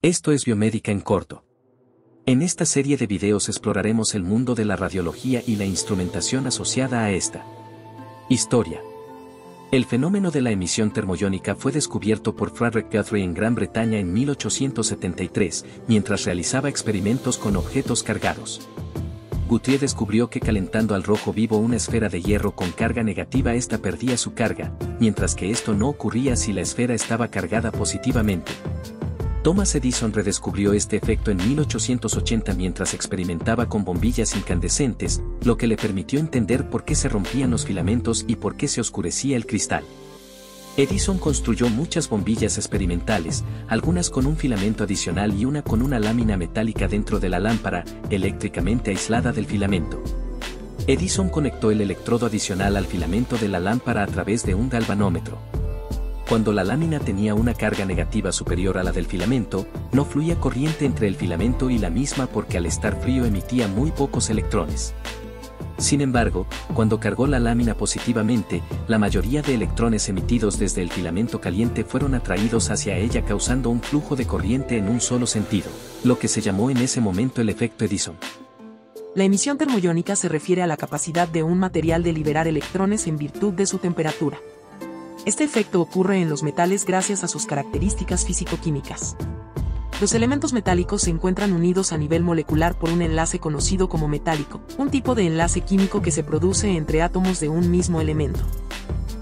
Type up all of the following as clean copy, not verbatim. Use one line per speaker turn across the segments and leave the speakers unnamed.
Esto es Biomédica en corto. En esta serie de videos exploraremos el mundo de la radiología y la instrumentación asociada a esta. Historia. El fenómeno de la emisión termoiónica fue descubierto por Frederick Guthrie en Gran Bretaña en 1873, mientras realizaba experimentos con objetos cargados. Guthrie descubrió que calentando al rojo vivo una esfera de hierro con carga negativa ésta perdía su carga, mientras que esto no ocurría si la esfera estaba cargada positivamente. Thomas Edison redescubrió este efecto en 1880 mientras experimentaba con bombillas incandescentes, lo que le permitió entender por qué se rompían los filamentos y por qué se oscurecía el cristal. Edison construyó muchas bombillas experimentales, algunas con un filamento adicional y una con una lámina metálica dentro de la lámpara, eléctricamente aislada del filamento. Edison conectó el electrodo adicional al filamento de la lámpara a través de un galvanómetro. Cuando la lámina tenía una carga negativa superior a la del filamento, no fluía corriente entre el filamento y la misma porque al estar frío emitía muy pocos electrones. Sin embargo, cuando cargó la lámina positivamente, la mayoría de electrones emitidos desde el filamento caliente fueron atraídos hacia ella causando un flujo de corriente en un solo sentido, lo que se llamó en ese momento el efecto Edison.
La emisión termoiónica se refiere a la capacidad de un material de liberar electrones en virtud de su temperatura. Este efecto ocurre en los metales gracias a sus características físico-químicas. Los elementos metálicos se encuentran unidos a nivel molecular por un enlace conocido como metálico, un tipo de enlace químico que se produce entre átomos de un mismo elemento.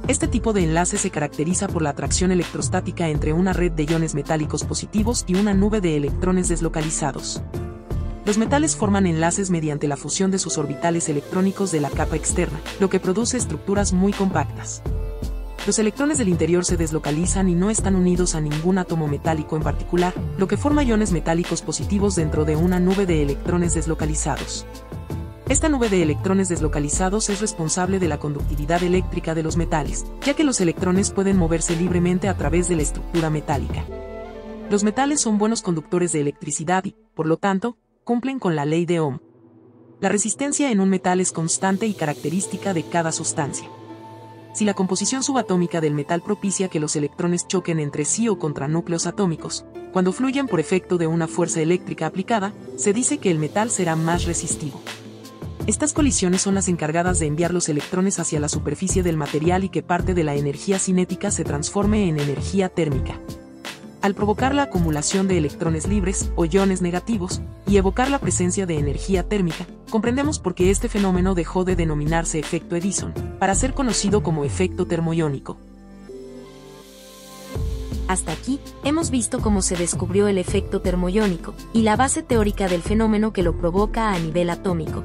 Este tipo de enlace se caracteriza por la atracción electrostática entre una red de iones metálicos positivos y una nube de electrones deslocalizados. Los metales forman enlaces mediante la fusión de sus orbitales electrónicos de la capa externa, lo que produce estructuras muy compactas. Los electrones del interior se deslocalizan y no están unidos a ningún átomo metálico en particular, lo que forma iones metálicos positivos dentro de una nube de electrones deslocalizados. Esta nube de electrones deslocalizados es responsable de la conductividad eléctrica de los metales, ya que los electrones pueden moverse libremente a través de la estructura metálica. Los metales son buenos conductores de electricidad y, por lo tanto, cumplen con la ley de Ohm. La resistencia en un metal es constante y característica de cada sustancia. Si la composición subatómica del metal propicia que los electrones choquen entre sí o contra núcleos atómicos, cuando fluyen por efecto de una fuerza eléctrica aplicada, se dice que el metal será más resistivo. Estas colisiones son las encargadas de enviar los electrones hacia la superficie del material y que parte de la energía cinética se transforme en energía térmica. Al provocar la acumulación de electrones libres, o iones negativos, y evocar la presencia de energía térmica, comprendemos por qué este fenómeno dejó de denominarse efecto Edison, para ser conocido como efecto termoiónico.
Hasta aquí, hemos visto cómo se descubrió el efecto termoiónico, y la base teórica del fenómeno que lo provoca a nivel atómico.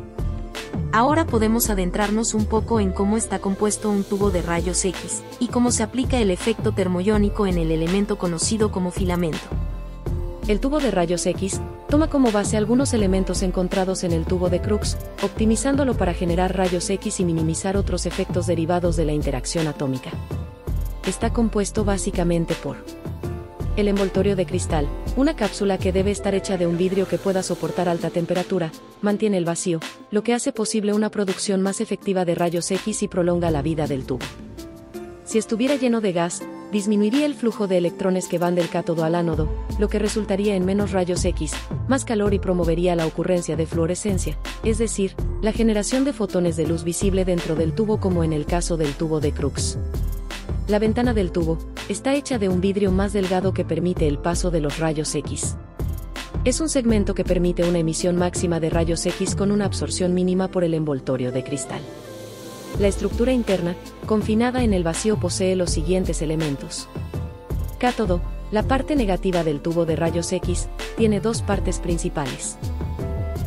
Ahora podemos adentrarnos un poco en cómo está compuesto un tubo de rayos X, y cómo se aplica el efecto termoiónico en el elemento conocido como filamento.
El tubo de rayos X toma como base algunos elementos encontrados en el tubo de Crookes, optimizándolo para generar rayos X y minimizar otros efectos derivados de la interacción atómica. Está compuesto básicamente por el envoltorio de cristal, una cápsula que debe estar hecha de un vidrio que pueda soportar alta temperatura, mantiene el vacío, lo que hace posible una producción más efectiva de rayos X y prolonga la vida del tubo. Si estuviera lleno de gas, disminuiría el flujo de electrones que van del cátodo al ánodo, lo que resultaría en menos rayos X, más calor y promovería la ocurrencia de fluorescencia, es decir, la generación de fotones de luz visible dentro del tubo como en el caso del tubo de Crookes. La ventana del tubo está hecha de un vidrio más delgado que permite el paso de los rayos X. Es un segmento que permite una emisión máxima de rayos X con una absorción mínima por el envoltorio de cristal. La estructura interna, confinada en el vacío, posee los siguientes elementos. Cátodo, la parte negativa del tubo de rayos X, tiene dos partes principales.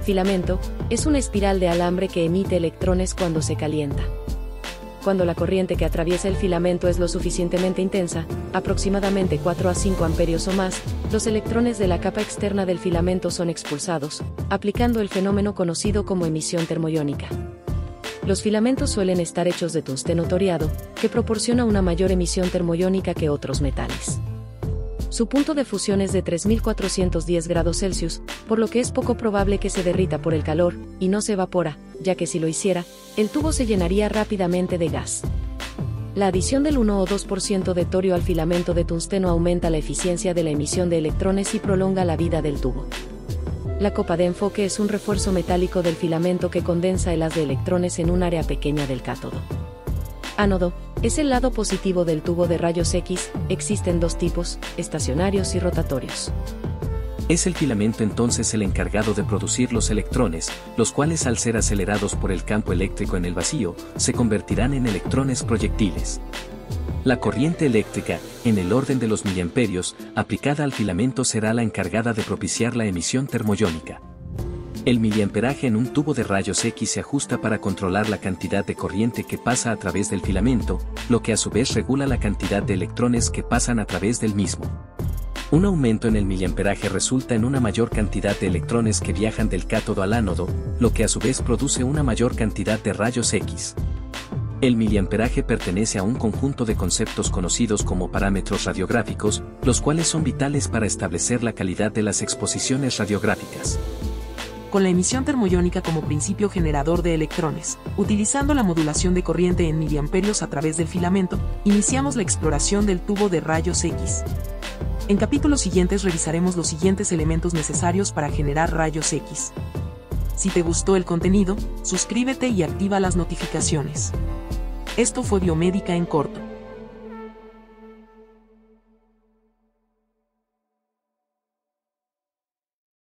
Filamento, es una espiral de alambre que emite electrones cuando se calienta. Cuando la corriente que atraviesa el filamento es lo suficientemente intensa, aproximadamente 4 a 5 amperios o más, los electrones de la capa externa del filamento son expulsados, aplicando el fenómeno conocido como emisión termoiónica. Los filamentos suelen estar hechos de tungsteno toreado, que proporciona una mayor emisión termoiónica que otros metales. Su punto de fusión es de 3410 grados Celsius, por lo que es poco probable que se derrita por el calor, y no se evapora, ya que si lo hiciera, el tubo se llenaría rápidamente de gas. La adición del 1 o 2% de torio al filamento de tungsteno aumenta la eficiencia de la emisión de electrones y prolonga la vida del tubo. La copa de enfoque es un refuerzo metálico del filamento que condensa el haz de electrones en un área pequeña del cátodo. Ánodo es el lado positivo del tubo de rayos X. Existen dos tipos, estacionarios y rotatorios.
Es el filamento entonces el encargado de producir los electrones, los cuales al ser acelerados por el campo eléctrico en el vacío, se convertirán en electrones proyectiles. La corriente eléctrica, en el orden de los miliamperios, aplicada al filamento será la encargada de propiciar la emisión termoiónica. El miliamperaje en un tubo de rayos X se ajusta para controlar la cantidad de corriente que pasa a través del filamento, lo que a su vez regula la cantidad de electrones que pasan a través del mismo. Un aumento en el miliamperaje resulta en una mayor cantidad de electrones que viajan del cátodo al ánodo, lo que a su vez produce una mayor cantidad de rayos X. El miliamperaje pertenece a un conjunto de conceptos conocidos como parámetros radiográficos, los cuales son vitales para establecer la calidad de las exposiciones radiográficas.
Con la emisión termoiónica como principio generador de electrones, utilizando la modulación de corriente en miliamperios a través del filamento, iniciamos la exploración del tubo de rayos X. En capítulos siguientes revisaremos los siguientes elementos necesarios para generar rayos X. Si te gustó el contenido, suscríbete y activa las notificaciones. Esto fue Biomédica en corto.